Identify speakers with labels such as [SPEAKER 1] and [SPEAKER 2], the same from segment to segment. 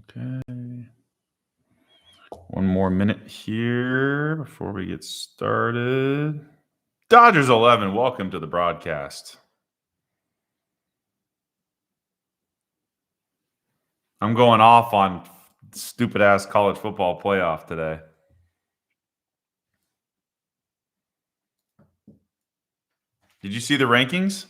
[SPEAKER 1] Okay. One more minute here before we get started. Dodgers 11, welcome to the broadcast. I'm going off on stupid-ass college football playoff today. Did you see the rankings?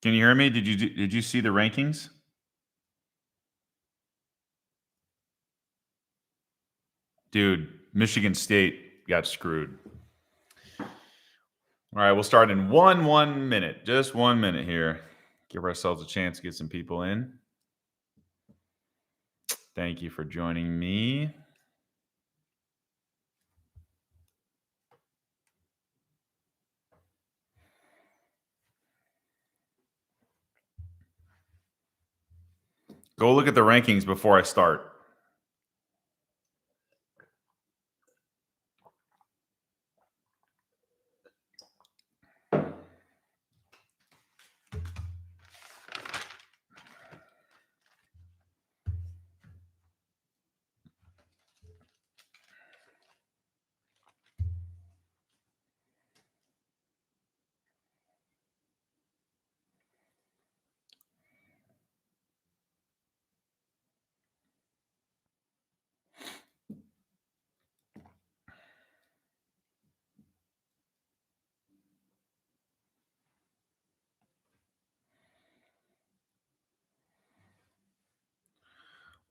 [SPEAKER 1] Can you hear me? Did you see the rankings? Dude, Michigan State got screwed. All right, we'll start in one minute. Just 1 minute here. Give ourselves a chance to get some people in. Thank you for joining me. Go look at the rankings before I start.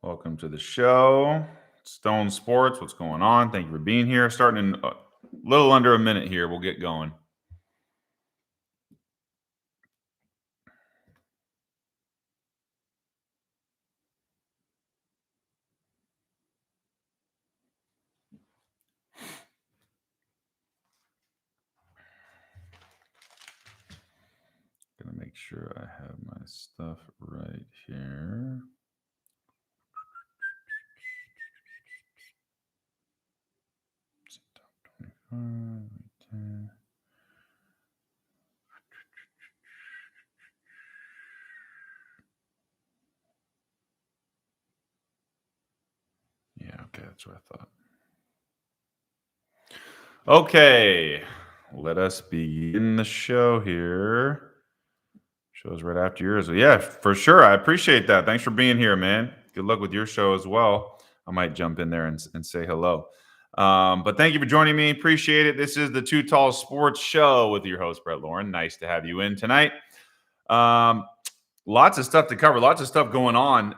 [SPEAKER 1] Welcome to the show. Stone Sports, what's going on? Thank you for being here. Starting in a little under a minute here. We'll get going. Gonna make sure I have my stuff right here. Yeah, okay, that's what I thought. Okay, let us begin the show here. Show's right after yours. Yeah, for sure. I appreciate that. Thanks for being here, man. Good luck with your show as well. I might jump in there and say hello. But thank you for joining me. Appreciate it. This is the Too Tall Sports Show with your host, Brett Lauren. Nice to have you in tonight. Lots of stuff to cover, lots of stuff going on.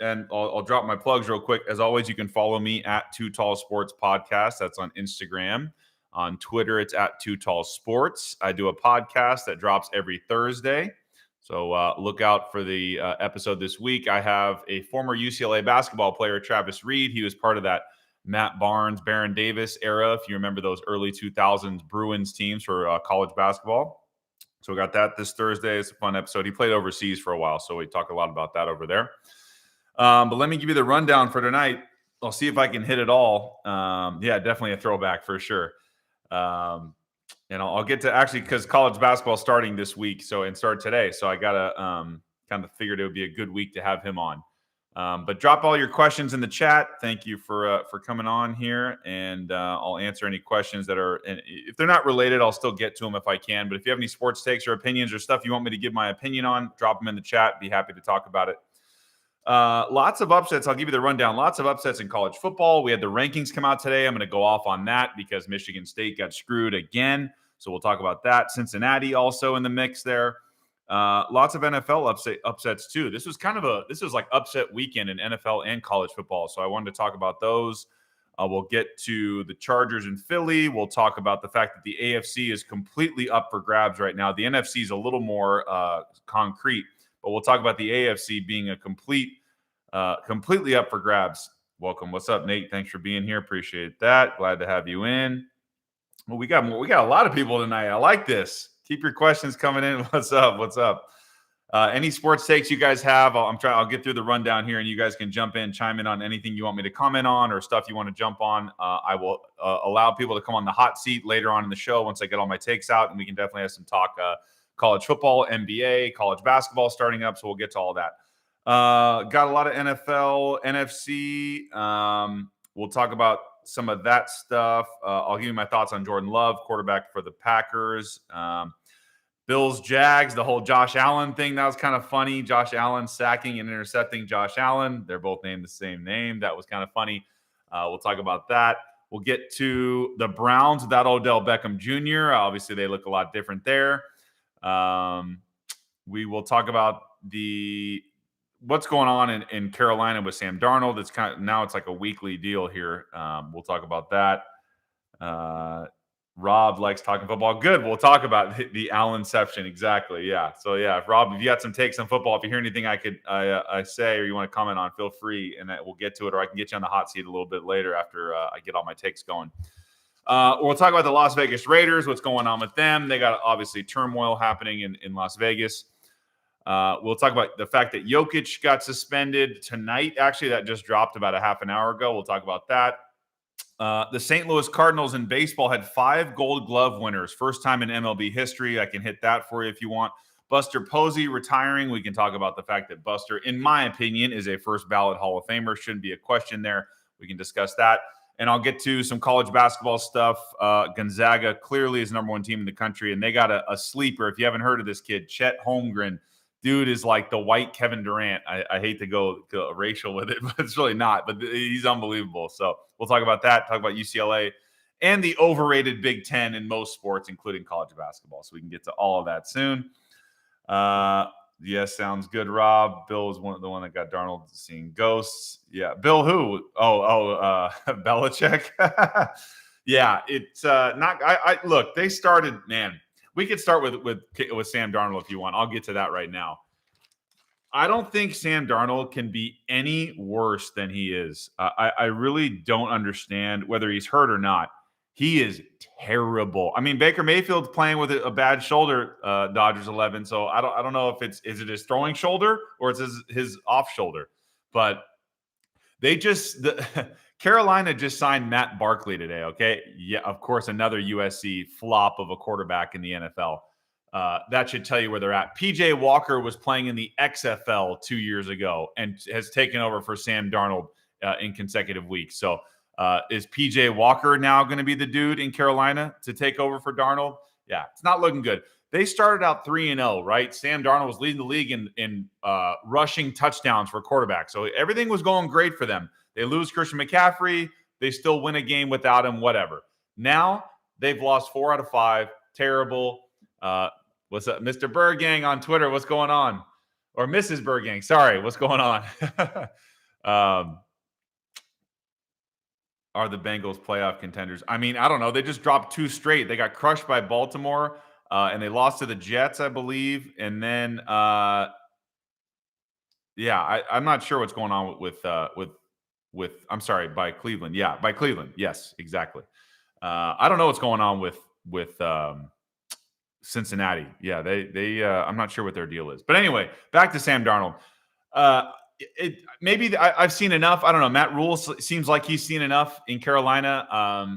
[SPEAKER 1] And I'll drop my plugs real quick. As always, you can follow me at Too Tall Sports Podcast. That's on Instagram. On Twitter, it's at Too Tall Sports. I do a podcast that drops every Thursday. So look out for the episode this week. I have a former UCLA basketball player, Travis Reed. He was part of that Matt Barnes, Baron Davis era, if you remember those early 2000s Bruins teams for college basketball. So we got that this Thursday. It's a fun episode. He played overseas for a while, so we talk a lot about that over there. But let me give you the rundown for tonight. I'll see if I can hit it all. Yeah, definitely a throwback for sure. And I'll get to actually because college basketball starting this week, and start today. So I gotta kind of figured it would be a good week to have him on. But drop all your questions in the chat. Thank you for coming on here, and I'll answer any questions that are. And if they're not related, I'll still get to them if I can. But if you have any sports takes or opinions or stuff you want me to give my opinion on, drop them in the chat. Be happy to talk about it. Lots of upsets. I'll give you the rundown. Lots of upsets in college football. We had the rankings come out today. I'm going to go off on that because Michigan State got screwed again. So we'll talk about that. Cincinnati also in the mix there. Lots of NFL upsets too. This was like upset weekend in NFL and college football. So I wanted to talk about those. We'll get to the Chargers in Philly. We'll talk about the fact that the AFC is completely up for grabs right now. The NFC is a little more concrete, but we'll talk about the AFC being a completely up for grabs. Welcome. What's up, Nate? Thanks for being here. Appreciate that. Glad to have you in. Well, we got a lot of people tonight. I like this. Keep your questions coming in. What's up? Any sports takes you guys have, I'll get through the rundown here, and you guys can jump in, chime in on anything you want me to comment on or stuff you want to jump on. I will allow people to come on the hot seat later on in the show once I get all my takes out, and we can definitely have some talk college football, NBA, college basketball starting up, so we'll get to all that. Got a lot of NFL, NFC. We'll talk about some of that stuff. I'll give you my thoughts on Jordan Love, quarterback for the Packers. Bills, Jags, the whole Josh Allen thing, that was kind of funny. Josh Allen sacking and intercepting Josh Allen. They're both named the same name. That was kind of funny. We'll talk about that. We'll get to the Browns without Odell Beckham Jr. Obviously, they look a lot different there. We will talk about what's going on in Carolina with Sam Darnold. It's now it's like a weekly deal here. We'll talk about that. Rob likes talking football. Good. We'll talk about the Allenception. Exactly. Yeah. So yeah, Rob, if you got some takes on football, if you hear anything I say or you want to comment on, feel free, and we'll get to it, or I can get you on the hot seat a little bit later after I get all my takes going. We'll talk about the Las Vegas Raiders, what's going on with them. They got obviously turmoil happening in Las Vegas. We'll talk about the fact that Jokic got suspended tonight. Actually, that just dropped about a half an hour ago. We'll talk about that. The St. Louis Cardinals in baseball had 5 Gold Glove winners. First time in MLB history. I can hit that for you if you want. Buster Posey retiring. We can talk about the fact that Buster, in my opinion, is a first ballot Hall of Famer. Shouldn't be a question there. We can discuss that. And I'll get to some college basketball stuff. Gonzaga clearly is number 1 team in the country, and they got a sleeper. If you haven't heard of this kid, Chet Holmgren. Dude is like the white Kevin Durant. I hate to go racial with it, but it's really not. But he's unbelievable. So we'll talk about that, talk about UCLA, and the overrated Big Ten in most sports, including college basketball. So we can get to all of that soon. Yes, sounds good, Rob. Bill was the one that got Darnold seeing ghosts. Yeah, Bill who? Belichick. Yeah, it's not. Look. They started, man. We could start with Sam Darnold if you want. I'll get to that right now. I don't think Sam Darnold can be any worse than he is. I really don't understand whether he's hurt or not. He is terrible. I mean, Baker Mayfield's playing with a bad shoulder, Dodgers 11. So I don't know if is it his throwing shoulder or it's his off shoulder. But Carolina just signed Matt Barkley today, okay? Yeah, of course, another USC flop of a quarterback in the NFL. That should tell you where they're at. P.J. Walker was playing in the XFL 2 years ago and has taken over for Sam Darnold in consecutive weeks. So is P.J. Walker now going to be the dude in Carolina to take over for Darnold? Yeah, it's not looking good. They started out 3-0, right? Sam Darnold was leading the league in rushing touchdowns for quarterbacks. So everything was going great for them. They lose Christian McCaffrey. They still win a game without him, whatever. Now they've lost 4 out of 5. Terrible. What's up? Mr. Bergang on Twitter. What's going on? Or Mrs. Bergang. Sorry. What's going on? Are the Bengals playoff contenders? I mean, I don't know. They just dropped 2 straight. They got crushed by Baltimore, and they lost to the Jets, I believe. And then, I'm not sure what's going on I'm sorry, by Cleveland. Yeah, by Cleveland. Yes, exactly. I don't know what's going on with Cincinnati. Yeah, they I'm not sure what their deal is. But anyway, back to Sam Darnold. Maybe I've seen enough. I don't know. Matt Rule seems like he's seen enough in Carolina.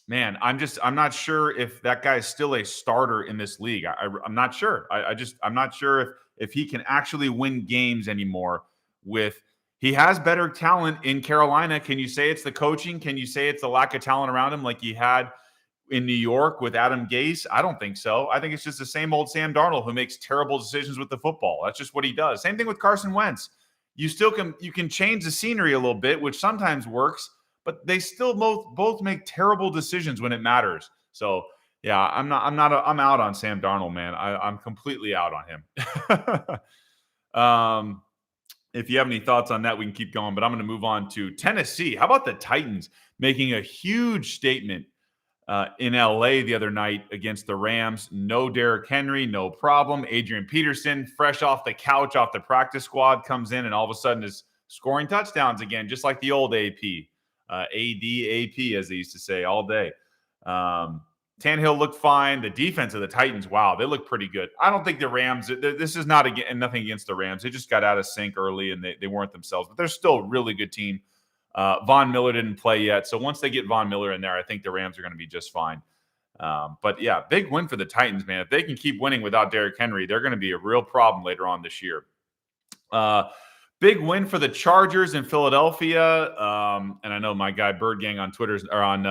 [SPEAKER 1] Man, I'm not sure if that guy is still a starter in this league. I'm not sure. I'm not sure if he can actually win games anymore with. He has better talent in Carolina. Can you say it's the coaching? Can you say it's the lack of talent around him like he had in New York with Adam Gase? I don't think so. I think it's just the same old Sam Darnold who makes terrible decisions with the football. That's just what he does. Same thing with Carson Wentz. You can change the scenery a little bit, which sometimes works, but they still both make terrible decisions when it matters. So yeah, I'm out on Sam Darnold, man. I'm completely out on him. If you have any thoughts on that, we can keep going, but I'm going to move on to Tennessee. How about the Titans making a huge statement in LA the other night against the Rams? No Derrick Henry, no problem. Adrian Peterson, fresh off the couch, off the practice squad, comes in and all of a sudden is scoring touchdowns again, just like the old AP, ADAP, as they used to say all day. Tannehill looked fine. The defense of the Titans, wow, they look pretty good. I don't think the Rams, this is not nothing against the Rams. They just got out of sync early and they weren't themselves, but they're still a really good team. Von Miller didn't play yet. So once they get Von Miller in there, I think the Rams are going to be just fine. But yeah, big win for the Titans, man. If they can keep winning without Derrick Henry, they're going to be a real problem later on this year. Big win for the Chargers in Philadelphia. And I know my guy Bird Gang on Twitter or on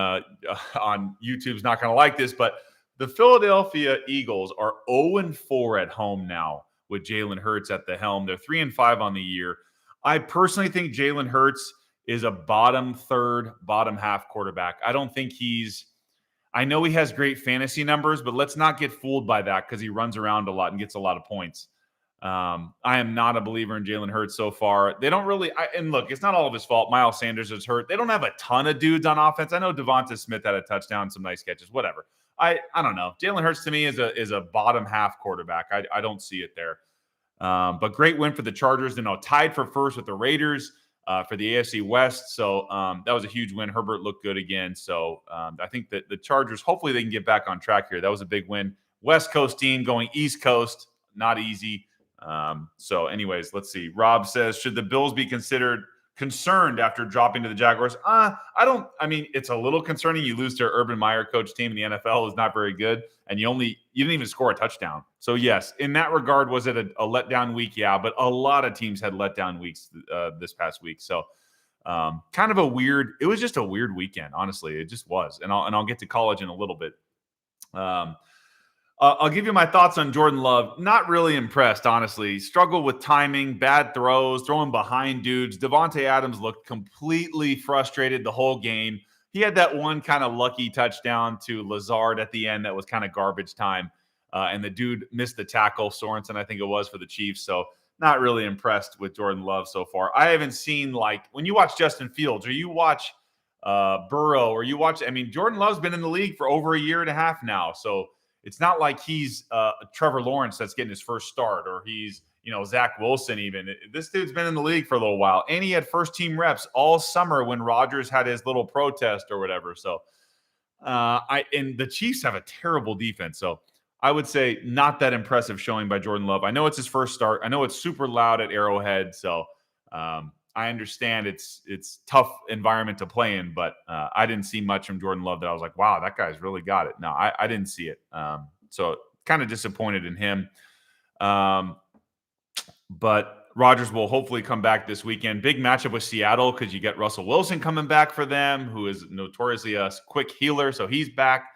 [SPEAKER 1] YouTube's not going to like this, but the Philadelphia Eagles are 0-4 at home now with Jalen Hurts at the helm. They're 3-5 on the year. I personally think Jalen Hurts is a bottom third, bottom half quarterback. I don't think I know he has great fantasy numbers, but let's not get fooled by that because he runs around a lot and gets a lot of points. I am not a believer in Jalen Hurts so far. They don't really, and look, it's not all of his fault. Miles Sanders is hurt. They don't have a ton of dudes on offense. I know Devonta Smith had a touchdown, some nice catches, whatever. I don't know. Jalen Hurts to me is a bottom half quarterback. I don't see it there. But great win for the Chargers. Tied for first with the Raiders for the AFC West. So that was a huge win. Herbert looked good again. So I think that the Chargers, hopefully they can get back on track here. That was a big win. West Coast team going East Coast, not easy. So anyways, let's see. Rob says, should the Bills be concerned after dropping to the Jaguars? It's a little concerning. You lose to an Urban Meyer coach team in the NFL is not very good. And you didn't even score a touchdown. So yes, in that regard, was it a letdown week? Yeah, but a lot of teams had letdown weeks this past week. So it was just a weird weekend. Honestly, it just was. And I'll get to college in a little bit. I'll give you my thoughts on Jordan Love. Not really impressed, honestly. Struggled with timing, bad throws, throwing behind dudes. Devontae Adams looked completely frustrated the whole game. He had that one kind of lucky touchdown to Lazard at the end that was kind of garbage time. And the dude missed the tackle, Sorensen, I think it was, for the Chiefs. So not really impressed with Jordan Love so far. I haven't seen, when you watch Justin Fields or you watch Burrow or you watch, Jordan Love's been in the league for over a year and a half now. So it's not like he's Trevor Lawrence that's getting his first start, or he's, Zach Wilson even. This dude's been in the league for a little while, and he had first-team reps all summer when Rodgers had his little protest or whatever. So, and the Chiefs have a terrible defense, so I would say not that impressive showing by Jordan Love. I know it's his first start. I know it's super loud at Arrowhead, so I understand it's tough environment to play in, but I didn't see much from Jordan Love that I was like, wow, that guy's really got it. No, I didn't see it. So kind of disappointed in him. But Rodgers will hopefully come back this weekend. Big matchup with Seattle because you get Russell Wilson coming back for them, who is notoriously a quick healer. So he's back.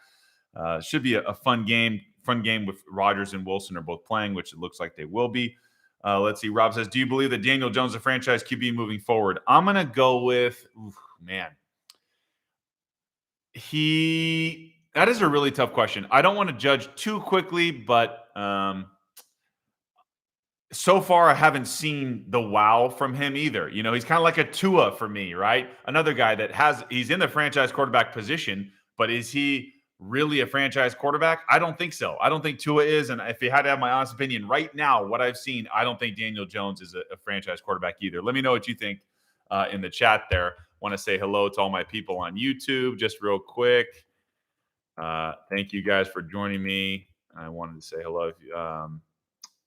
[SPEAKER 1] Should be a fun game. Fun game with Rodgers and Wilson are both playing, which it looks like they will be. Let's see. Rob says, do you believe that Daniel Jones is a franchise QB moving forward? I'm going to go with, that is a really tough question. I don't want to judge too quickly, but so far I haven't seen the wow from him either. He's kind of like a Tua for me, right? Another guy he's in the franchise quarterback position, but is he really a franchise quarterback? I don't think so. I don't think Tua is. And if you had to have my honest opinion right now, what I've seen, I don't think Daniel Jones is a franchise quarterback either. Let me know what you think in the chat there. Want to say hello to all my people on YouTube just real quick. Thank you guys for joining me. I wanted to say hello.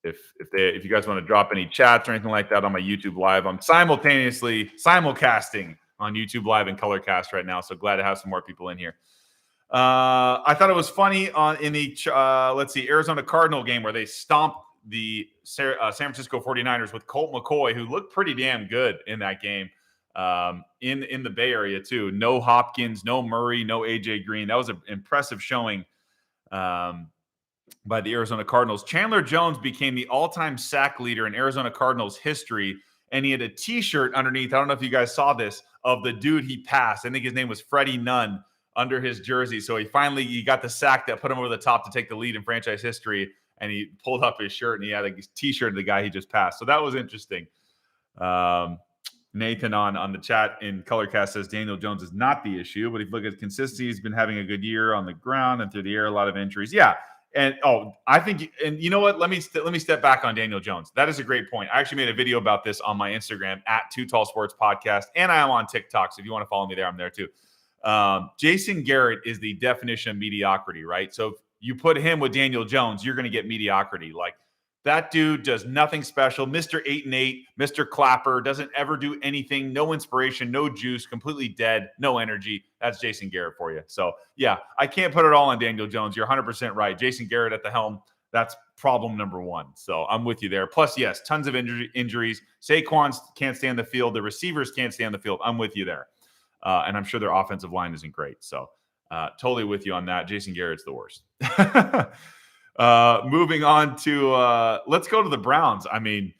[SPEAKER 1] If you guys want to drop any chats or anything like that on my YouTube Live, I'm simultaneously simulcasting on YouTube Live and Colorcast right now. So glad to have some more people in here. I thought it was funny in the Arizona Cardinal game where they stomped the San Francisco 49ers with Colt McCoy, who looked pretty damn good in that game. In the Bay Area too. No Hopkins, no Murray, no AJ Green. That was an impressive showing by the Arizona Cardinals. Chandler Jones became the all-time sack leader in Arizona Cardinals history, and he had a T-shirt underneath. I don't know if you guys saw this, of the dude he passed. I think his name was Freddie Nunn under his jersey. So he got the sack that put him over the top to take the lead in franchise history, and he pulled up his shirt and he had a T-shirt of the guy he just passed. So that was interesting. Nathan on the chat in Colorcast says Daniel Jones is not the issue, but if you look at consistency, he's been having a good year on the ground and through the air, a lot of injuries. Yeah. And I think, and you know what? Let me step back on Daniel Jones. That is a great point. I actually made a video about this on my Instagram at 2 Tall Sports Podcast, and I am on TikTok. So if you want to follow me there, I'm there too. Jason Garrett is the definition of mediocrity, right? So if you put him with Daniel Jones, you're going to get mediocrity. Like, that dude does nothing special. Mr. 8-8, Mr. Clapper, doesn't ever do anything. No inspiration, no juice, completely dead, no energy. That's Jason Garrett for you. So, yeah, I can't put it all on Daniel Jones. You're 100% right. Jason Garrett at the helm, that's problem number one. So I'm with you there. Plus, yes, tons of injuries. Saquon can't stay on the field. The receivers can't stay on the field. I'm with you there. And I'm sure their offensive line isn't great. So totally with you on that. Jason Garrett's the worst. Moving on to let's go to the Browns. I mean,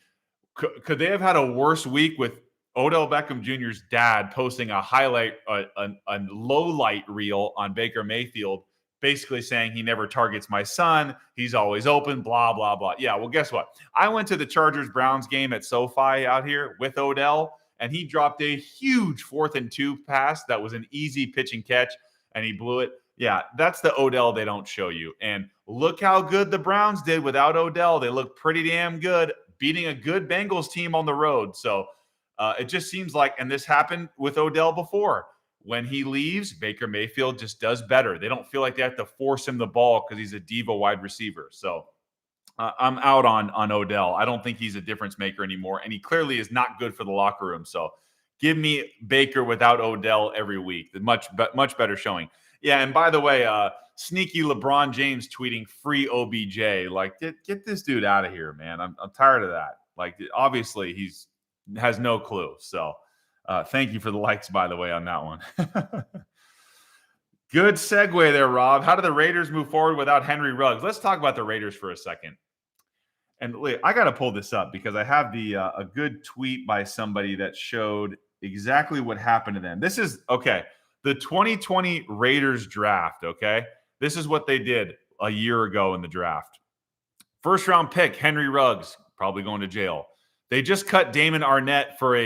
[SPEAKER 1] could they have had a worse week with Odell Beckham Jr.'s dad posting a highlight, a low light reel on Baker Mayfield, basically saying he never targets my son. He's always open, blah, blah, blah. Yeah, well, guess what? I went to the Chargers-Browns game at SoFi out here with Odell, and he dropped a huge 4th and 2 pass that was an easy pitch and catch, and he blew it. Yeah, that's the Odell they don't show you. And look how good the Browns did without Odell. They looked pretty damn good, beating a good Bengals team on the road. So it just seems like, and this happened with Odell before, when he leaves, Baker Mayfield just does better. They don't feel like they have to force him the ball because he's a diva wide receiver. So I'm out on Odell. I don't think he's a difference maker anymore, and he clearly is not good for the locker room. So give me Baker without Odell every week. Much better showing. Yeah, and by the way, sneaky LeBron James tweeting free OBJ. Like, get this dude out of here, man. I'm tired of that. Like, obviously he's has no clue. So thank you for the likes, by the way, on that one. Good segue there, Rob. How do the Raiders move forward without Henry Ruggs? Let's talk about the Raiders for a second. And I got to pull this up because I have a good tweet by somebody that showed exactly what happened to them. This is, okay, the 2020 Raiders draft, okay? This is what they did a year ago in the draft. First round pick, Henry Ruggs, probably going to jail. They just cut Damon Arnett for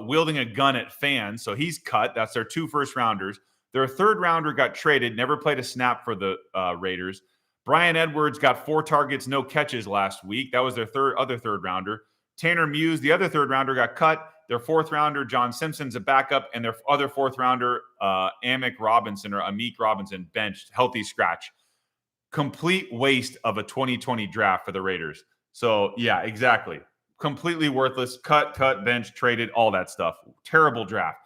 [SPEAKER 1] wielding a gun at fans, so he's cut. That's their 2 first-rounders. Their 3rd rounder got traded, never played a snap for the Raiders. Brian Edwards got 4 targets, no catches last week. That was their other third rounder. Tanner Muse, the other 3rd rounder, got cut. Their 4th rounder, John Simpson's a backup, and their other 4th rounder, Amik Robinson, benched, healthy scratch. Complete waste of a 2020 draft for the Raiders. So, yeah, exactly. Completely worthless. Cut, bench, traded, all that stuff. Terrible draft.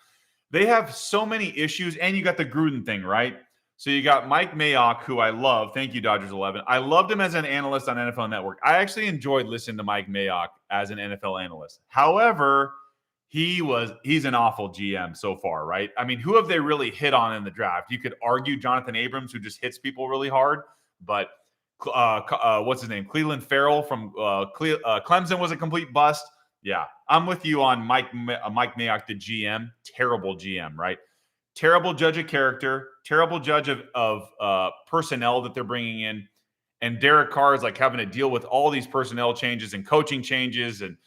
[SPEAKER 1] They have so many issues, and you got the Gruden thing, right? So you got Mike Mayock, who I love. Thank you, Dodgers 11. I loved him as an analyst on NFL Network. I actually enjoyed listening to Mike Mayock as an NFL analyst. However, he's an awful GM so far, right? I mean, who have they really hit on in the draft? You could argue Jonathan Abrams, who just hits people really hard, but what's his name? Cleveland Farrell from Clemson was a complete bust. Yeah, I'm with you on Mike Mayock, the GM. Terrible GM, right? Terrible judge of character, terrible judge of personnel that they're bringing in. And Derek Carr is like having to deal with all these personnel changes and coaching changes. And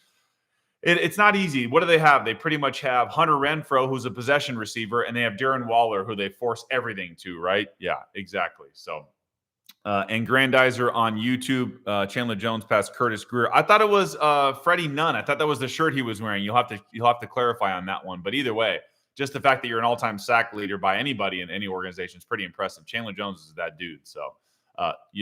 [SPEAKER 1] it's not easy. What do they have? They pretty much have Hunter Renfrow, who's a possession receiver, and they have Darren Waller, who they force everything to, right? Yeah, exactly. So, and Grandizer on YouTube, Chandler Jones passed Curtis Greer. I thought it was Freddie Nunn. I thought that was the shirt he was wearing. You'll have to clarify on that one. But either way, just the fact that you're an all-time sack leader by anybody in any organization is pretty impressive. Chandler Jones is that dude. So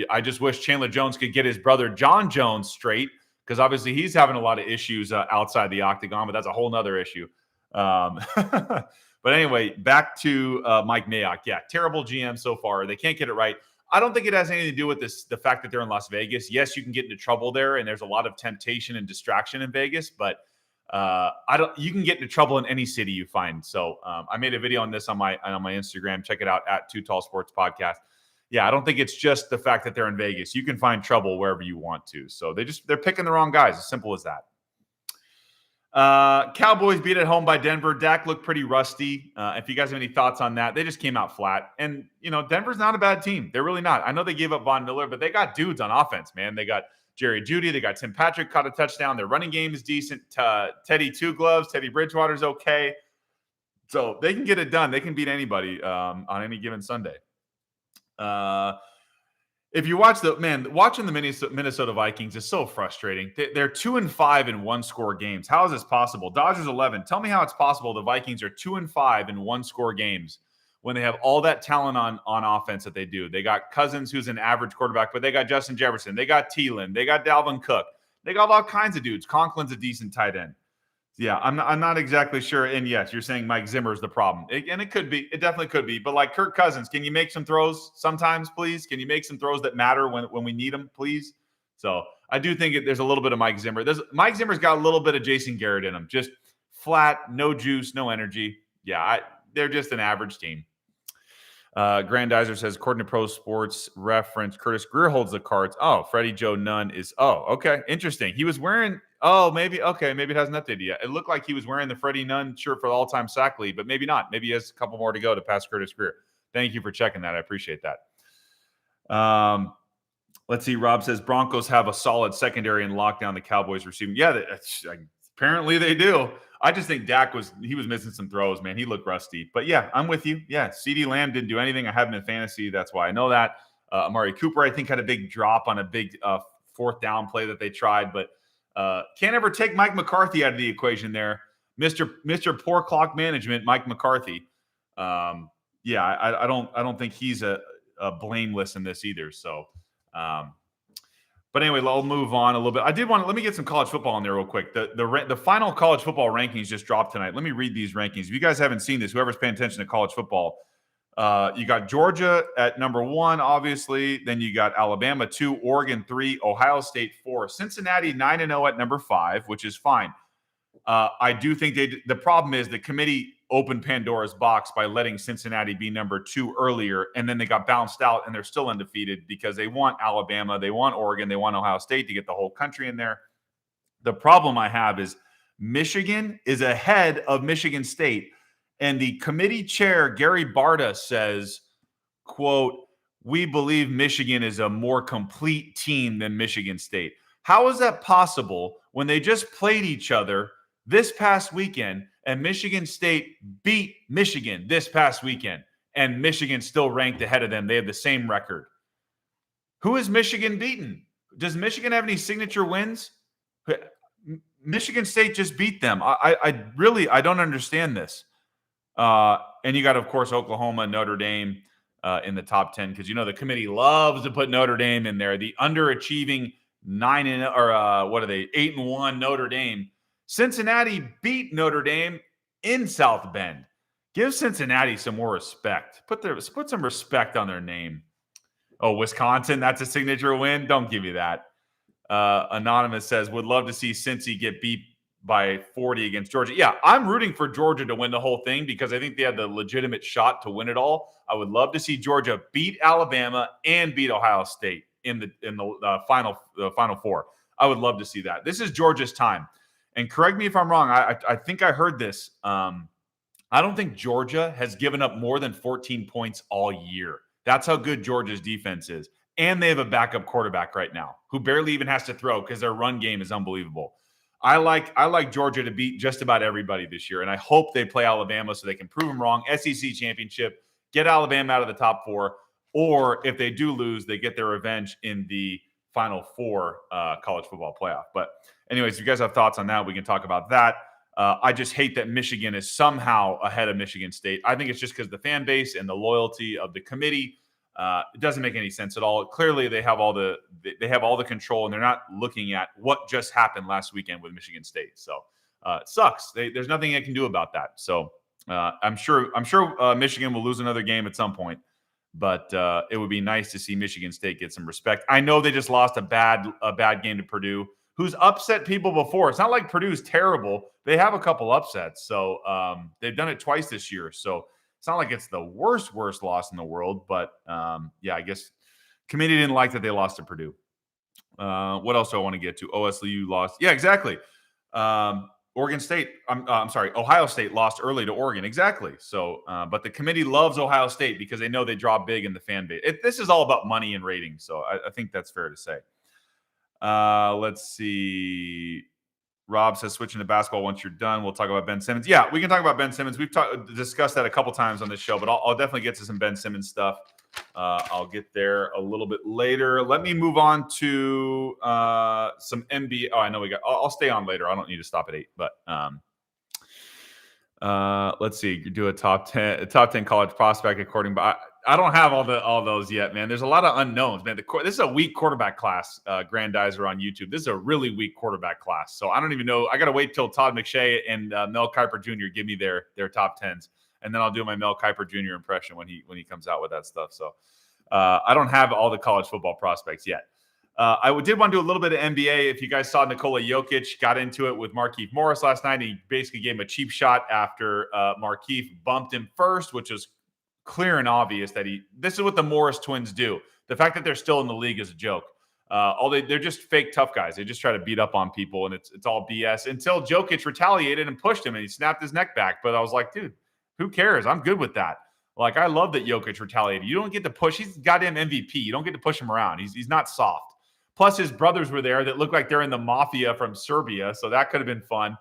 [SPEAKER 1] I just wish Chandler Jones could get his brother John Jones straight, because obviously he's having a lot of issues outside the octagon, but that's a whole nother issue. But anyway, back to Mike Mayock. Yeah, terrible GM so far. They can't get it right. I don't think it has anything to do with the fact that they're in Las Vegas. Yes, you can get into trouble there, and there's a lot of temptation and distraction in Vegas, but you can get into trouble in any city you find. So I made a video on this on my Instagram. Check it out at Too Tall Sports Podcast. Yeah, I don't think it's just the fact that they're in Vegas. You can find trouble wherever you want to. So they're picking the wrong guys. As simple as that. Cowboys beat at home by Denver. Dak looked pretty rusty. If you guys have any thoughts on that, they just came out flat. And, Denver's not a bad team. They're really not. I know they gave up Von Miller, but they got dudes on offense, man. They got Jerry Jeudy. They got Tim Patrick, caught a touchdown. Their running game is decent. Teddy Two Gloves. Teddy Bridgewater's okay. So they can get it done. They can beat anybody on any given Sunday. If you watching the Minnesota Vikings is so frustrating. They're 2-5 in one-score games. How is this possible? Dodgers 11. Tell me how it's possible the Vikings are 2-5 in one-score games when they have all that talent on offense that they do. They got Cousins, who's an average quarterback, but they got Justin Jefferson. They got Thielen. They got Dalvin Cook. They got all kinds of dudes. Conklin's a decent tight end. Yeah, I'm not exactly sure. And yes, you're saying Mike Zimmer is the problem. And it could be. It definitely could be. But like Kirk Cousins, can you make some throws sometimes, please? Can you make some throws that matter when we need them, please? So I do think there's a little bit of Mike Zimmer. Mike Zimmer's got a little bit of Jason Garrett in him. Just flat, no juice, no energy. Yeah, they're just an average team. Grandizer says, according to Pro Sports Reference, Curtis Greer holds the cards. Oh, Freddie Joe Nunn is. Oh, okay, interesting. He was wearing. Oh, maybe it hasn't updated yet. It looked like he was wearing the Freddie Nunn shirt for the all-time sack lead, but maybe not. Maybe he has a couple more to go to pass Curtis Greer. Thank you for checking that. I appreciate that. Let's see. Rob says Broncos have a solid secondary and lockdown the Cowboys receiving. Yeah, apparently they do. I just think Dak was missing some throws, man. He looked rusty. But yeah, I'm with you. Yeah, CeeDee Lamb didn't do anything. I have him in fantasy. That's why I know that. Amari Cooper, I think, had a big drop on a big fourth down play that they tried, but can't ever take Mike McCarthy out of the equation there. Mr. Poor Clock Management, Mike McCarthy. I don't think he's a blameless in this either. So, but anyway, I'll move on a little bit. Let me get some college football in there real quick. The final college football rankings just dropped tonight. Let me read these rankings. If you guys haven't seen this, whoever's paying attention to college football, you got Georgia at number 1, obviously. Then you got Alabama 2, Oregon 3, Ohio State 4, Cincinnati 9-0 at number 5, which is fine. I do think the problem is the committee opened Pandora's box by letting Cincinnati be number 2 earlier, and then they got bounced out, and they're still undefeated because they want Alabama, they want Oregon, they want Ohio State to get the whole country in there. The problem I have is Michigan is ahead of Michigan State, and the committee chair, Gary Barta, says, quote, "We believe Michigan is a more complete team than Michigan State." How is that possible when they just played each other this past weekend and Michigan State beat Michigan this past weekend and Michigan still ranked ahead of them? They have the same record. Who is Michigan beaten? Does Michigan have any signature wins? Michigan State just beat them. I don't understand this. And you got, of course, Oklahoma, Notre Dame in the top 10 because, the committee loves to put Notre Dame in there. The underachieving 8-1 Notre Dame. Cincinnati beat Notre Dame in South Bend. Give Cincinnati some more respect. Put some respect on their name. Oh, Wisconsin, that's a signature win. Don't give you that. Anonymous says, would love to see Cincy get beat by 40 against Georgia. Yeah, I'm rooting for Georgia to win the whole thing because I think they had the legitimate shot to win it all. I would love to see Georgia beat Alabama and beat Ohio State in the final four. I would love to see that. This is Georgia's time. And correct me if I'm wrong. I think I heard this. I don't think Georgia has given up more than 14 points all year. That's how good Georgia's defense is. And they have a backup quarterback right now who barely even has to throw because their run game is unbelievable. I like Georgia to beat just about everybody this year, and I hope they play Alabama so they can prove them wrong. SEC championship, get Alabama out of the top 4, or if they do lose, they get their revenge in the Final Four college football playoff. But anyways, if you guys have thoughts on that, we can talk about that. I just hate that Michigan is somehow ahead of Michigan State. I think it's just because the fan base and the loyalty of the committee. It doesn't make any sense at all. Clearly, they have all the control, and they're not looking at what just happened last weekend with Michigan State. So it sucks. There's nothing they can do about that. So I'm sure Michigan will lose another game at some point, but it would be nice to see Michigan State get some respect. I know they just lost a bad game to Purdue, who's upset people before. It's not like Purdue's terrible. They have a couple upsets, so they've done it twice this year. So it's not like it's the worst loss in the world, but I guess committee didn't like that they lost to Purdue. What else do I want to get to? OSU lost. Yeah, exactly. Oregon State. I'm sorry. Ohio State lost early to Oregon. Exactly. So, but the committee loves Ohio State because they know they draw big in the fan base. This is all about money and ratings. So I think that's fair to say. Let's see. Rob says, switching to basketball once you're done. We'll talk about Ben Simmons. Yeah, we can talk about Ben Simmons. We've discussed that a couple times on this show, but I'll definitely get to some Ben Simmons stuff. I'll get there a little bit later. Let me move on to some NBA. Oh, I know I'll stay on later. I don't need to stop at 8. But Let's see. Do a top 10 college prospect according, but I don't have all those yet, man. There's a lot of unknowns, man. This is a weak quarterback class. Grandizer on YouTube. This is a really weak quarterback class. So I don't even know. I got to wait till Todd McShay and Mel Kiper Jr. give me their top 10s, and then I'll do my Mel Kiper Jr. impression when he comes out with that stuff. So I don't have all the college football prospects yet. I did want to do a little bit of NBA. If you guys saw Nikola Jokic got into it with Markieff Morris last night, he basically gave him a cheap shot after Markieff bumped him first, which was clear and obvious that this is what the Morris twins do. The fact that they're still in the league is a joke. They're just fake tough guys. They just try to beat up on people, and it's all BS until Jokic retaliated and pushed him, and he snapped his neck back. But I was like, dude, who cares? I'm good with that. Like, I love that Jokic retaliated. You don't get to push. He's goddamn MVP. You don't get to push him around. He's not soft. Plus, his brothers were there that look like they're in the mafia from Serbia, so that could have been fun.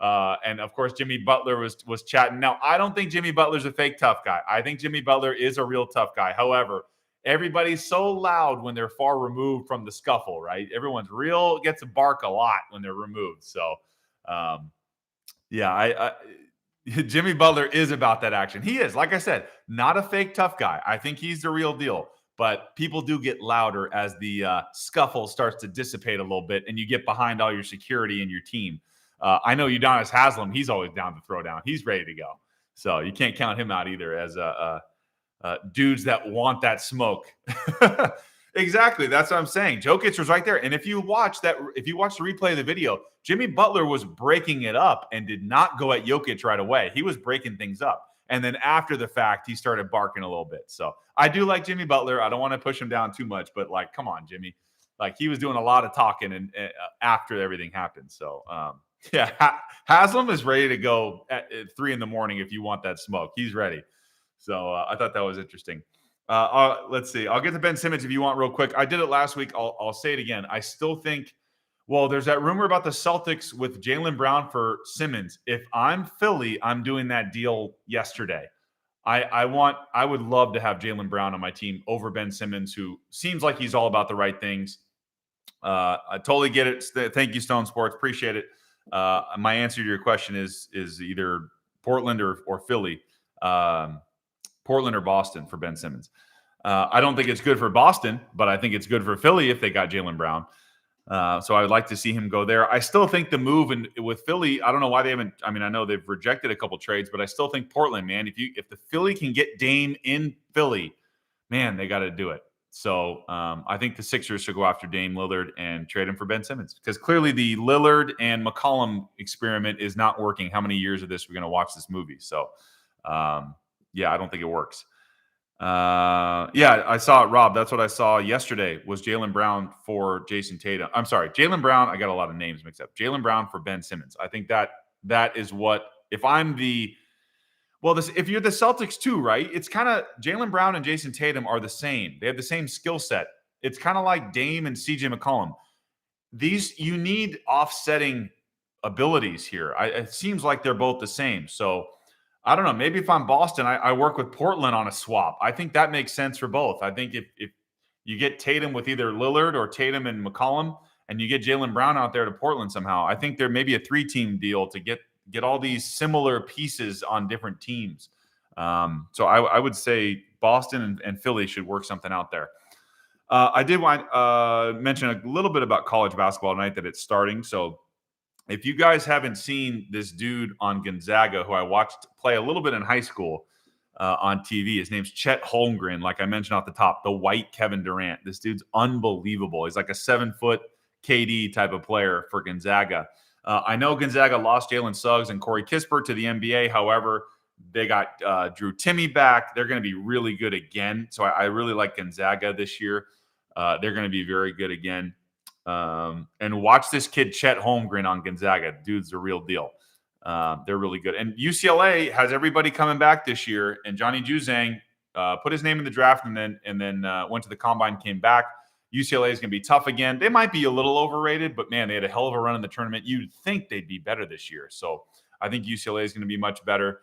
[SPEAKER 1] And of course, Jimmy Butler was chatting. Now, I don't think Jimmy Butler's a fake tough guy. I think Jimmy Butler is a real tough guy. However, everybody's so loud when they're far removed from the scuffle, right? Everyone's gets to bark a lot when they're removed. So, Jimmy Butler is about that action. He is, like I said, not a fake tough guy. I think he's the real deal. But people do get louder as the scuffle starts to dissipate a little bit and you get behind all your security and your team. I know Udonis Haslem, he's always down to throw down. He's ready to go. So you can't count him out either as dudes that want that smoke. Exactly. That's what I'm saying. Jokic was right there. And if you watch the replay of the video, Jimmy Butler was breaking it up and did not go at Jokic right away. He was breaking things up. And then after the fact, he started barking a little bit. So I do like Jimmy Butler. I don't want to push him down too much, but like, come on, Jimmy. Like, he was doing a lot of talking and after everything happened. So Haslam is ready to go at 3 a.m. if you want that smoke. He's ready. So I thought that was interesting. Let's see. I'll get to Ben Simmons if you want real quick. I did it last week. I'll say it again. I still think, well, there's that rumor about the Celtics with Jaylen Brown for Simmons. If I'm Philly, I'm doing that deal yesterday. I would love to have Jaylen Brown on my team over Ben Simmons, who seems like he's all about the right things. I totally get it. Thank you, Stone Sports. Appreciate it. My answer to your question is either Portland or Philly. Portland or Boston for Ben Simmons. I don't think it's good for Boston, but I think it's good for Philly if they got Jaylen Brown. So I would like to see him go there. I still think the move with Philly, I don't know why they haven't. I mean, I know they've rejected a couple trades, but I still think Portland, man, if the Philly can get Dame in Philly, man, they got to do it. So I think the Sixers should go after Dame Lillard and trade him for Ben Simmons, because clearly the Lillard and McCollum experiment is not working. How many years of this we're going to watch this movie? So I don't think it works. I saw it, Rob. That's what I saw yesterday was Jaylen Brown for Jason Tatum. I'm sorry, Jaylen Brown. I got a lot of names mixed up. Jaylen Brown for Ben Simmons. I think that is what, if I'm if you're the Celtics too, right? It's kind of Jaylen Brown and Jason Tatum are the same. They have the same skill set. It's kind of like Dame and CJ McCollum. You need offsetting abilities here. It seems like they're both the same. So I don't know. Maybe if I'm Boston, I work with Portland on a swap. I think that makes sense for both. I think if you get Tatum with either Lillard or Tatum and McCollum, and you get Jaylen Brown out there to Portland somehow, I think there may be a 3-team deal to get all these similar pieces on different teams. So I would say Boston and Philly should work something out there. I did want to mention a little bit about college basketball tonight, that it's starting. So if you guys haven't seen this dude on Gonzaga, who I watched play a little bit in high school on TV, his name's Chet Holmgren. Like I mentioned off the top, the white Kevin Durant. This dude's unbelievable. He's like a 7-foot KD type of player for Gonzaga. I know Gonzaga lost Jalen Suggs and Corey Kispert to the NBA. However, they got Drew Timme back. They're going to be really good again. So I really like Gonzaga this year. They're going to be very good again. And watch this kid, Chet Holmgren on Gonzaga. Dude's the real deal. They're really good. And UCLA has everybody coming back this year. And Johnny Juzang put his name in the draft and then went to the combine, came back. UCLA is going to be tough again. They might be a little overrated, but man, they had a hell of a run in the tournament. You'd think they'd be better this year. So I think UCLA is going to be much better.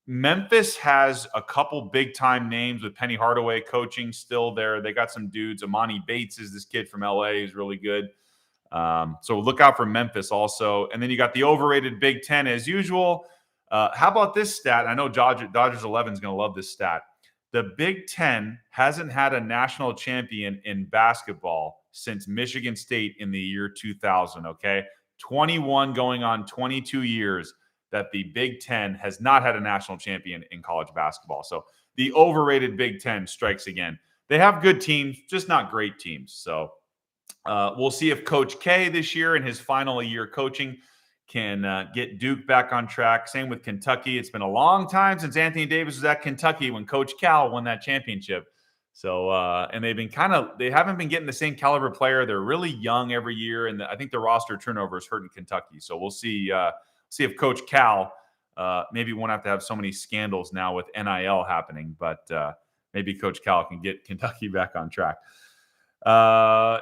[SPEAKER 1] Memphis has a couple big-time names with Penny Hardaway coaching still there. They got some dudes. Amani Bates is this kid from LA who's really good. So look out for Memphis also. And then you got the overrated Big Ten as usual. How about this stat? I know Dodgers 11 is going to love this stat. The Big Ten hasn't had a national champion in basketball since Michigan State in the year 2000, okay? 21 going on 22 years that the Big Ten has not had a national champion in college basketball. So the overrated Big Ten strikes again. They have good teams, just not great teams. So we'll see if Coach K this year in his final year coaching can get Duke back on track. Same with Kentucky. It's been a long time since Anthony Davis was at Kentucky when Coach Cal won that championship. So, and they haven't been getting the same caliber player. They're really young every year, and I think the roster turnover is hurting Kentucky. So we'll see if Coach Cal maybe won't have to have so many scandals now with NIL happening, but maybe Coach Cal can get Kentucky back on track.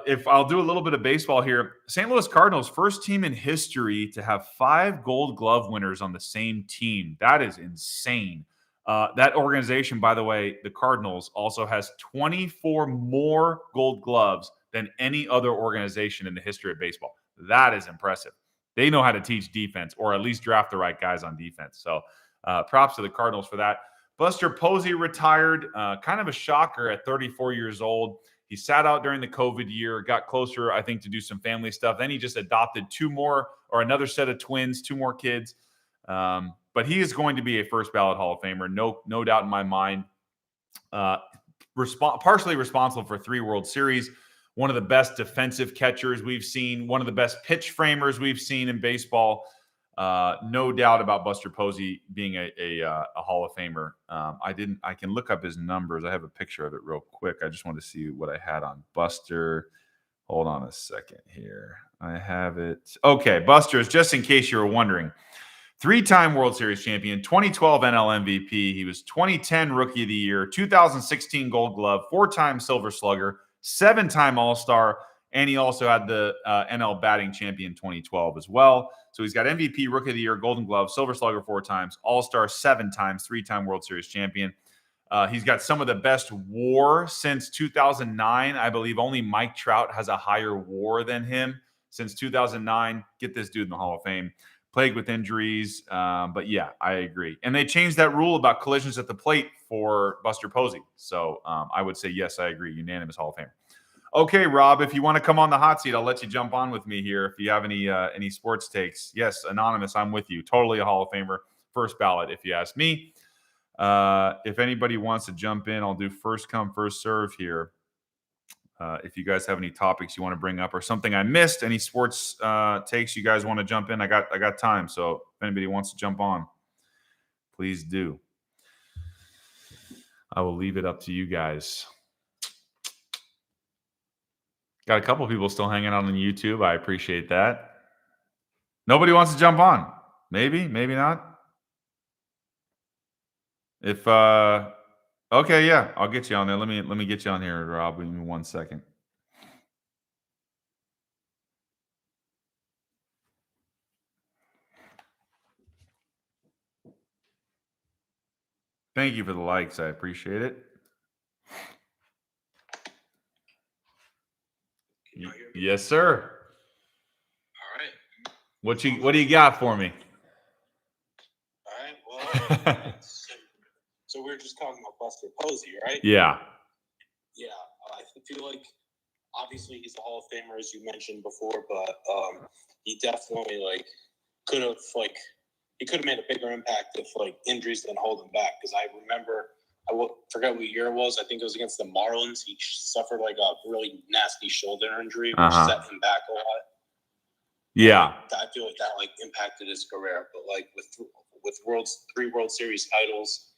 [SPEAKER 1] If I'll do a little bit of baseball here, St. Louis Cardinals, first team in history to have 5 Gold Glove winners on the same team. That is insane. That organization, by the way, the Cardinals, also has 24 more Gold Gloves than any other organization in the history of baseball. That is impressive. They know how to teach defense, or at least draft the right guys on defense. So props to the Cardinals for that. Buster Posey retired, kind of a shocker at 34 years old. He sat out during the COVID year, got closer, I think, to do some family stuff. Then he just adopted another set of twins, 2 more kids. But he is going to be a first ballot Hall of Famer, no doubt in my mind. Partially responsible for 3 World Series, one of the best defensive catchers we've seen, one of the best pitch framers we've seen in baseball. No doubt about Buster Posey being a Hall of Famer. I can look up his numbers. I have a picture of it real quick. I just want to see what I had on Buster. Hold on a second here. I have it. Okay, Buster is, just in case you were wondering, 3-time World Series champion, 2012 NL MVP. He was 2010 Rookie of the Year, 2016 Gold Glove, 4-time Silver Slugger, 7-time All-Star, and he also had the NL batting champion 2012 as well. So he's got MVP, Rookie of the Year, Golden Glove, Silver Slugger 4 times, All-Star 7 times, 3-time World Series champion. He's got some of the best WAR since 2009. I believe only Mike Trout has a higher WAR than him since 2009. Get this dude in the Hall of Fame. Plagued with injuries, but yeah, I agree. And they changed that rule about collisions at the plate for Buster Posey. So I would say, yes, I agree. Unanimous Hall of Famer. Okay, Rob, if you want to come on the hot seat, I'll let you jump on with me here. If you have any sports takes, yes, Anonymous, I'm with you. Totally a Hall of Famer, first ballot, if you ask me. If anybody wants to jump in, I'll do first come, first serve here. If you guys have any topics you want to bring up or something I missed, any sports takes you guys want to jump in, I got time. So if anybody wants to jump on, please do. I will leave it up to you guys. Got a couple people still hanging out on YouTube. I appreciate that. Nobody wants to jump on. Maybe not. If okay, yeah, I'll get you on there. Let me get you on here, Rob. Give me 1 second. Thank you for the likes. I appreciate it. Yes, sir.
[SPEAKER 2] All right.
[SPEAKER 1] What do you got for me?
[SPEAKER 2] All right. Well, so we were just talking about Buster Posey, right?
[SPEAKER 1] Yeah.
[SPEAKER 2] Yeah. I feel like obviously he's a Hall of Famer, as you mentioned before, but he definitely could have made a bigger impact if injuries didn't hold him back. Because I remember, I forget what year it was. I think it was against the Marlins. He suffered a really nasty shoulder injury, which set him back a lot.
[SPEAKER 1] Yeah,
[SPEAKER 2] I feel like that impacted his career. But with 3 World Series titles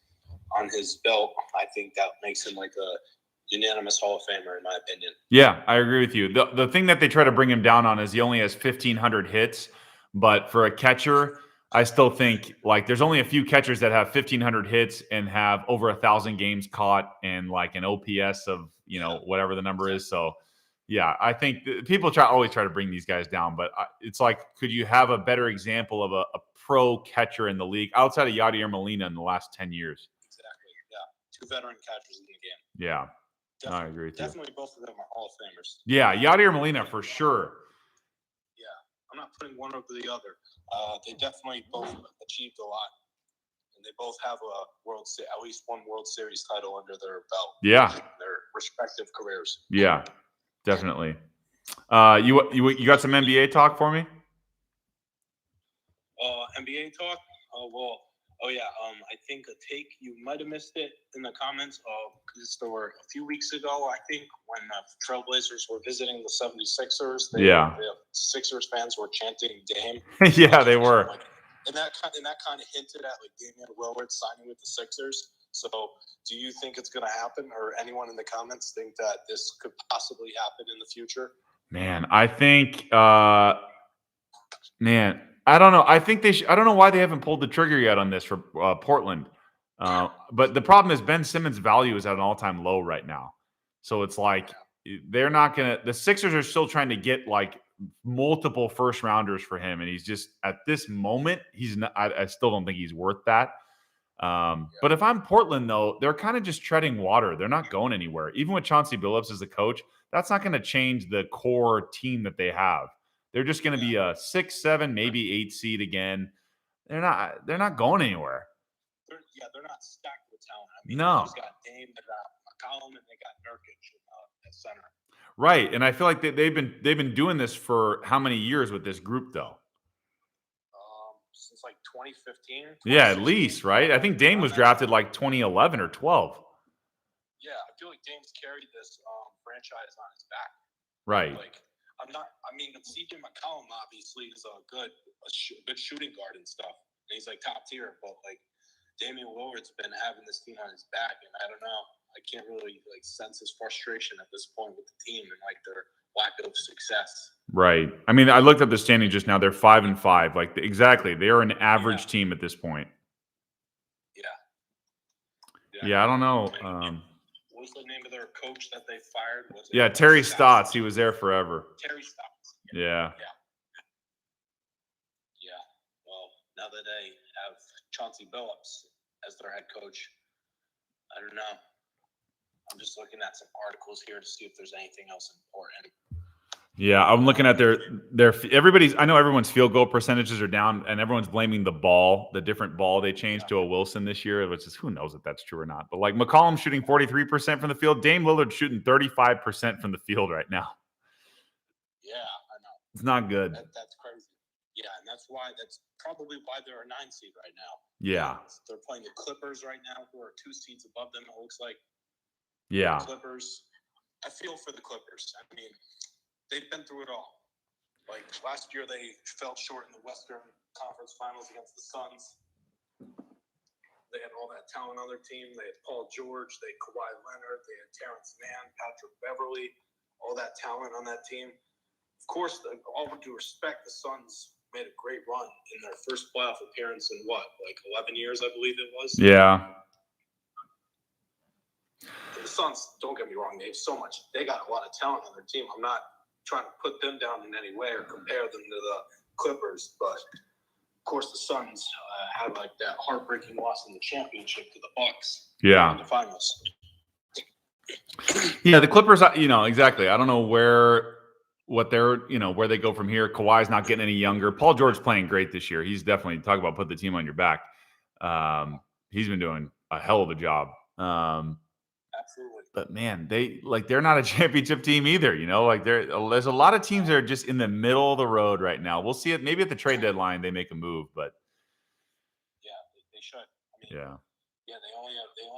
[SPEAKER 2] on his belt, I think that makes him a unanimous Hall of Famer, in my opinion.
[SPEAKER 1] Yeah, I agree with you. The thing that they try to bring him down on is he only has 1,500 hits. But for a catcher, I still think there's only a few catchers that have 1,500 hits and have over 1,000 games caught and an OPS of whatever the number is. So yeah, I think people always try to bring these guys down, but it's could you have a better example of a pro catcher in the league outside of Yadier Molina in the last 10 years?
[SPEAKER 2] Exactly. Yeah, 2 veteran catchers in the game.
[SPEAKER 1] Yeah. I agree with you.
[SPEAKER 2] Definitely both of them are Hall of Famers.
[SPEAKER 1] Yeah, Yadier Molina for sure.
[SPEAKER 2] putting one over the other. They definitely both achieved a lot, and they both have at least one World Series title under their belt.
[SPEAKER 1] Yeah,
[SPEAKER 2] in their respective careers.
[SPEAKER 1] Yeah, definitely. You got some NBA talk for me?
[SPEAKER 2] NBA talk? I think a take, you might have missed it in the comments, because there were a few weeks ago, I think, when the Trailblazers were visiting the 76ers, the Sixers fans were chanting Dame.
[SPEAKER 1] Yeah, they were.
[SPEAKER 2] And that kind of hinted at Damian Lillard signing with the Sixers. So do you think it's going to happen, or anyone in the comments think that this could possibly happen in the future?
[SPEAKER 1] Man, I think I don't know. I think I don't know why they haven't pulled the trigger yet on this for Portland. But the problem is Ben Simmons' value is at an all-time low right now. So it's like they're not going to – the Sixers are still trying to get multiple first-rounders for him, and he's just – at this moment, he's not – I still don't think he's worth that. But if I'm Portland, though, they're kind of just treading water. They're not going anywhere. Even with Chauncey Billups as the coach, that's not going to change the core team that they have. They're just going to be a 6, 7, maybe 8 seed again. They're not going anywhere.
[SPEAKER 2] They're not stacked with talent.
[SPEAKER 1] No.
[SPEAKER 2] They just got Dame, they got McCollum, and they got Nurkic at center.
[SPEAKER 1] Right, and I feel like they've been doing this for how many years with this group, though?
[SPEAKER 2] Since 2015.
[SPEAKER 1] Yeah, at least, right? I think Dame was drafted 2011 or 12.
[SPEAKER 2] Yeah, I feel like Dame's carried this franchise on his back.
[SPEAKER 1] Right.
[SPEAKER 2] CJ McCollum obviously is a good shooting guard and stuff. And he's top tier, but Damian Lillard's been having this team on his back, and I don't know. I can't really sense his frustration at this point with the team and their lack of success. Right.
[SPEAKER 1] I mean, I looked up the standing just now. They're 5-5. Exactly. They are an average team at this point. Yeah, I don't know.
[SPEAKER 2] What was the name of their coach that they fired?
[SPEAKER 1] Terry Stotts. He was there forever.
[SPEAKER 2] Terry Stotts.
[SPEAKER 1] Yeah.
[SPEAKER 2] Well, now that they have Chauncey Billups as their head coach, I don't know. I'm just looking at some articles here to see if there's anything else important.
[SPEAKER 1] Yeah, I'm looking at their I know everyone's field goal percentages are down, and everyone's blaming the different ball they changed to a Wilson this year, which is, who knows if that's true or not. But McCollum shooting 43% from the field, Dame Lillard shooting 35% from the field right now.
[SPEAKER 2] Yeah, I know.
[SPEAKER 1] It's not good.
[SPEAKER 2] That's crazy. Yeah, and that's probably why they're a 9 seed right now.
[SPEAKER 1] Yeah.
[SPEAKER 2] They're playing the Clippers right now, who are 2 seeds above them, it looks like.
[SPEAKER 1] Yeah.
[SPEAKER 2] The Clippers. I feel for the Clippers. I mean, they've been through it all. Last year, they fell short in the Western Conference Finals against the Suns. They had all that talent on their team. They had Paul George, they had Kawhi Leonard, they had Terrence Mann, Patrick Beverley, all that talent on that team. Of course, all due respect, the Suns made a great run in their first playoff appearance in 11 years, I believe it was.
[SPEAKER 1] Yeah.
[SPEAKER 2] The Suns, don't get me wrong, they got a lot of talent on their team. I'm not trying to put them down in any way or compare them to the Clippers, but of course the Suns had that heartbreaking loss in the championship to the Bucks.
[SPEAKER 1] Yeah.
[SPEAKER 2] In the finals.
[SPEAKER 1] Yeah, the Clippers, exactly. I don't know where they go from here. Kawhi's not getting any younger. Paul George playing great this year. He's definitely, talk about put the team on your back. He's been doing a hell of a job.
[SPEAKER 2] Absolutely.
[SPEAKER 1] But man, they're not a championship team either. There's a lot of teams that are just in the middle of the road right now. We'll see it. Maybe at the trade deadline they make a move, but
[SPEAKER 2] yeah, they should.
[SPEAKER 1] Yeah,
[SPEAKER 2] they only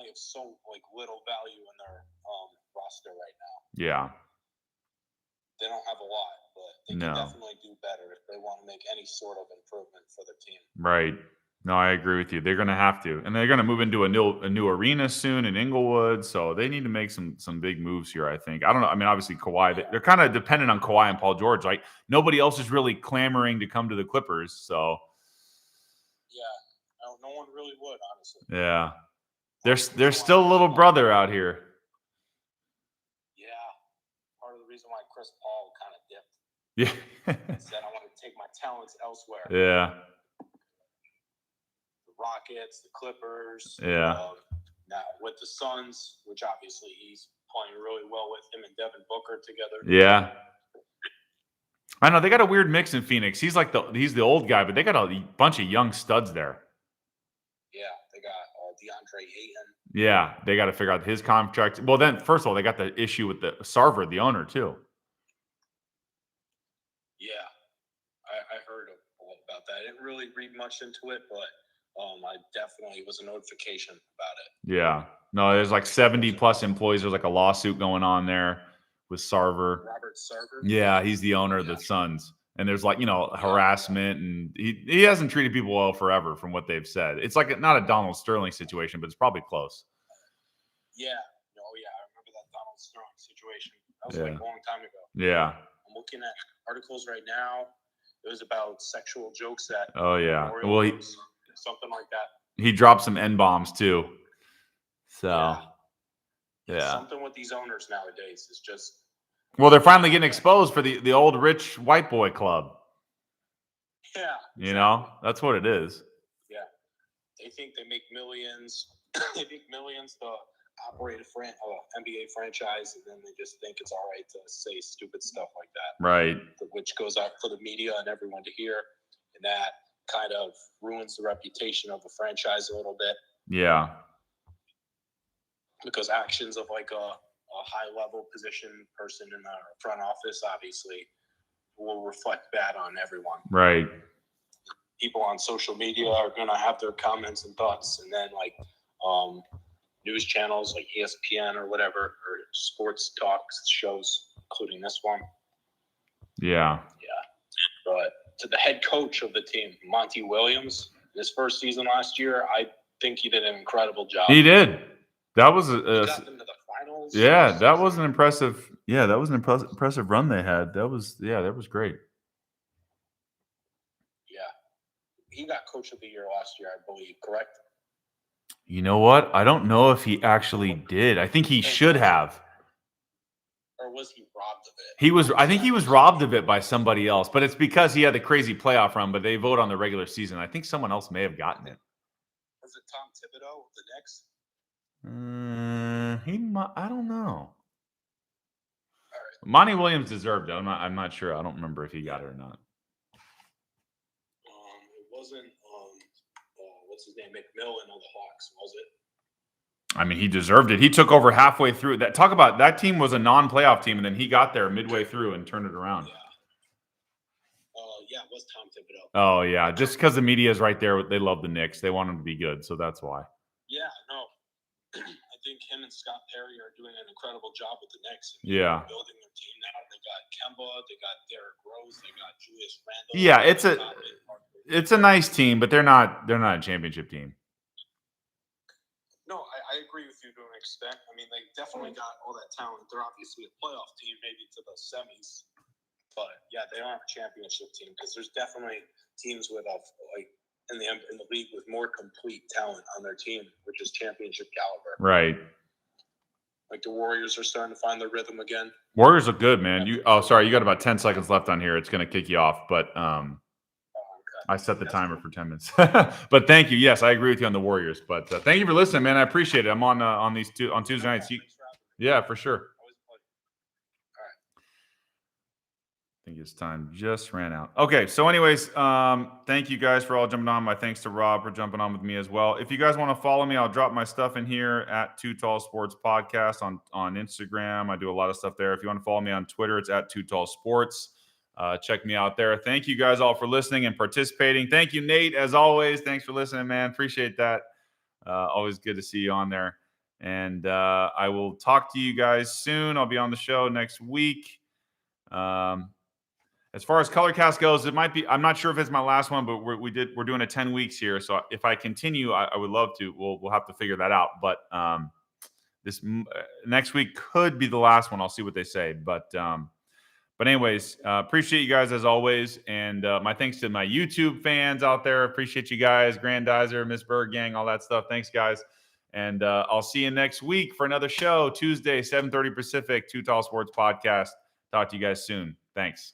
[SPEAKER 2] have so little value in their roster right now.
[SPEAKER 1] Yeah.
[SPEAKER 2] They don't have a lot, but they can definitely do better if they want to make any sort of improvement for the team.
[SPEAKER 1] Right. No, I agree with you. They're going to have to, and they're going to move into a new arena soon in Inglewood, so they need to make some big moves here. I think. I don't know. I mean, obviously Kawhi. They're kind of dependent on Kawhi and Paul George. Nobody else is really clamoring to come to the Clippers. So.
[SPEAKER 2] Yeah, no one really would, honestly.
[SPEAKER 1] Yeah, there's still a little brother out here.
[SPEAKER 2] Yeah, part of the reason why Chris Paul kind of dipped.
[SPEAKER 1] Yeah.
[SPEAKER 2] He said, "I want to take my talents elsewhere."
[SPEAKER 1] Yeah.
[SPEAKER 2] Rockets, the Clippers.
[SPEAKER 1] Yeah.
[SPEAKER 2] Now with the Suns, which obviously he's playing really well with him and Devin Booker together.
[SPEAKER 1] Yeah. I know they got a weird mix in Phoenix. He's the old guy, but they got a bunch of young studs there.
[SPEAKER 2] Yeah, they got DeAndre Ayton.
[SPEAKER 1] Yeah, they got to figure out his contract. Well, then first of all, they got the issue with the Sarver, the owner, too.
[SPEAKER 2] Yeah, I heard about that. I didn't really read much into it, but I definitely was a notification about it.
[SPEAKER 1] Yeah, no, there's like 70 plus employees. There's like a lawsuit going on there with Sarver.
[SPEAKER 2] Robert Sarver.
[SPEAKER 1] Yeah, he's the owner of the Suns. And there's like, harassment, and he hasn't treated people well forever from what they've said. It's like not a Donald Sterling situation, but it's probably close.
[SPEAKER 2] Yeah. Oh, yeah. I remember that Donald Sterling situation. That was like a long time ago.
[SPEAKER 1] Yeah.
[SPEAKER 2] I'm looking at articles right now. It was about sexual jokes at something like that.
[SPEAKER 1] He dropped some N-bombs too. So, yeah.
[SPEAKER 2] Something with these owners nowadays is just.
[SPEAKER 1] Well, they're finally getting exposed for the old rich white boy club.
[SPEAKER 2] Yeah.
[SPEAKER 1] Exactly. That's what it is.
[SPEAKER 2] Yeah. They think they make millions. They make millions to operate a NBA franchise, and then they just think it's all right to say stupid stuff like that.
[SPEAKER 1] Right.
[SPEAKER 2] Which goes out for the media and everyone to hear, and that kind of ruins the reputation of the franchise a little bit.
[SPEAKER 1] Yeah.
[SPEAKER 2] Because actions of like a high-level position person in the front office obviously will reflect bad on everyone.
[SPEAKER 1] Right.
[SPEAKER 2] People on social media are going to have their comments and thoughts, and then like news channels like ESPN or whatever, or sports talk shows, including this one.
[SPEAKER 1] Yeah.
[SPEAKER 2] Yeah. But to the head coach of the team, Monty Williams, his first season last year, I think he did an incredible job.
[SPEAKER 1] He did. That was
[SPEAKER 2] he got them to the finals.
[SPEAKER 1] Yeah, that was an impressive. Yeah, that was an impressive run they had. That was great.
[SPEAKER 2] Yeah, he got Coach of the Year last year, I believe. Correct?
[SPEAKER 1] You know what? I don't know if he actually did. I think he should have.
[SPEAKER 2] Or was he robbed of it?
[SPEAKER 1] I think he was robbed of it by somebody else, but it's because he had the crazy playoff run. But they vote on the regular season. I think someone else may have gotten it.
[SPEAKER 2] Was it Tom Thibodeau of the Knicks?
[SPEAKER 1] I don't know.
[SPEAKER 2] All right.
[SPEAKER 1] Monty Williams deserved it. I'm not sure. I don't remember if he got it or not.
[SPEAKER 2] It wasn't. What's his name? McMillan of the Hawks, was it?
[SPEAKER 1] I mean, he deserved it. He took over halfway through. Talk about that team was a non-playoff team, and then he got there midway through and turned it around.
[SPEAKER 2] Yeah. It was Tom Thibodeau.
[SPEAKER 1] Oh yeah, just because the media is right there, they love the Knicks. They want them to be good, so that's why.
[SPEAKER 2] Yeah, no. I think him and Scott Perry are doing an incredible job with the Knicks.
[SPEAKER 1] Yeah.
[SPEAKER 2] Building their team now. They got Kemba, they got Derrick Rose, they got Julius Randle.
[SPEAKER 1] Yeah, it's a nice team, but they're not a championship team.
[SPEAKER 2] No, I agree with you to an extent. I mean, they definitely got all that talent. They're obviously a playoff team, maybe to the semis. But yeah, they aren't a championship team because there's definitely teams with in the league with more complete talent on their team, which is championship caliber.
[SPEAKER 1] Right.
[SPEAKER 2] Like the Warriors are starting to find their rhythm again.
[SPEAKER 1] Warriors look good, man. You got about 10 seconds left on here. It's going to kick you off, but
[SPEAKER 2] okay.
[SPEAKER 1] I set the timer for 10 minutes. But thank you. Yes, I agree with you on the Warriors. But thank you for listening, man. I appreciate it. I'm on on Tuesday nights. Yeah, for sure. I think his time just ran out. Okay, so anyways, thank you guys for all jumping on. My thanks to Rob for jumping on with me as well. If you guys want to follow me, I'll drop my stuff in here at Too Tall Sports Podcast on Instagram. I do a lot of stuff there. If you want to follow me on Twitter, it's at Too Tall Sports. Check me out there. Thank you guys all for listening and participating. Thank you, Nate, as always. Thanks for listening, man. Appreciate that. Always good to see you on there. And I will talk to you guys soon. I'll be on the show next week. As far as ColorCast goes, it might be. I'm not sure if it's my last one, but we're doing a 10 weeks here. So if I continue, I would love to. We'll have to figure that out. But this next week could be the last one. I'll see what they say. But anyways, appreciate you guys as always, and my thanks to my YouTube fans out there. Appreciate you guys, Grandizer, Miss Berg Gang, all that stuff. Thanks, guys. And I'll see you next week for another show, Tuesday, 7:30 Pacific, Too Tall Sports Podcast. Talk to you guys soon. Thanks.